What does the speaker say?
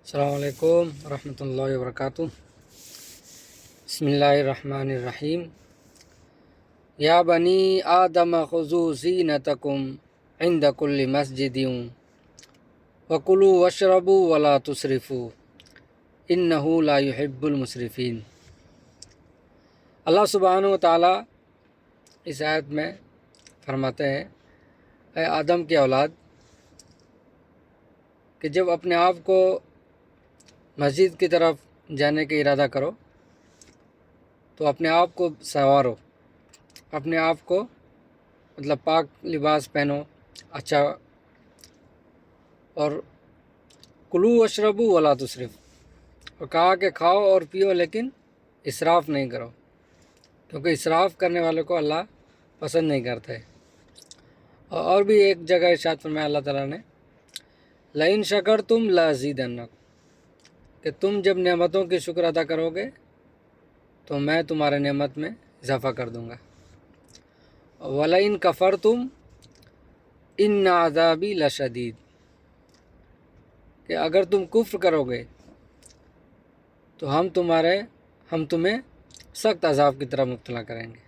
السلام علیکم ورحمۃ اللہ وبرکاتہ۔ بسم اللہ الرحمن الرحیم۔ یا بنی آدم خذوا زینتکم عند کل مسجد وکلوا واشربوا ولا تسرفوا انہ لا یحب المسرفین۔ اللہ سبحانہ و تعالیٰ اس آیت میں فرماتے ہیں، اے آدم کی اولاد، کہ جب اپنے آپ کو مسجد کی طرف جانے کا ارادہ کرو تو اپنے آپ کو سنوارو، اپنے آپ کو پاک لباس پہنو اچھا، اور کلو واشربوا ولا تسرفوا، اور کہا کہ کھاؤ اور پیو لیکن اسراف نہیں کرو، کیونکہ اسراف کرنے والے کو اللہ پسند نہیں کرتا ہے۔ اور بھی ایک جگہ ارشاد فرمایا اللہ تعالیٰ نے، لئن شکرتم لازیدنکم، کہ تم جب نعمتوں کی شکر ادا کرو گے تو میں تمہارے نعمت میں اضافہ کر دوں گا۔ وَلَئِن كَفَرْتُمْ إِنَّ عَذَابِي لَشَدِيدٌ، کہ اگر تم کفر کرو گے تو ہم تمہیں سخت عذاب کی طرف مبتلا کریں گے۔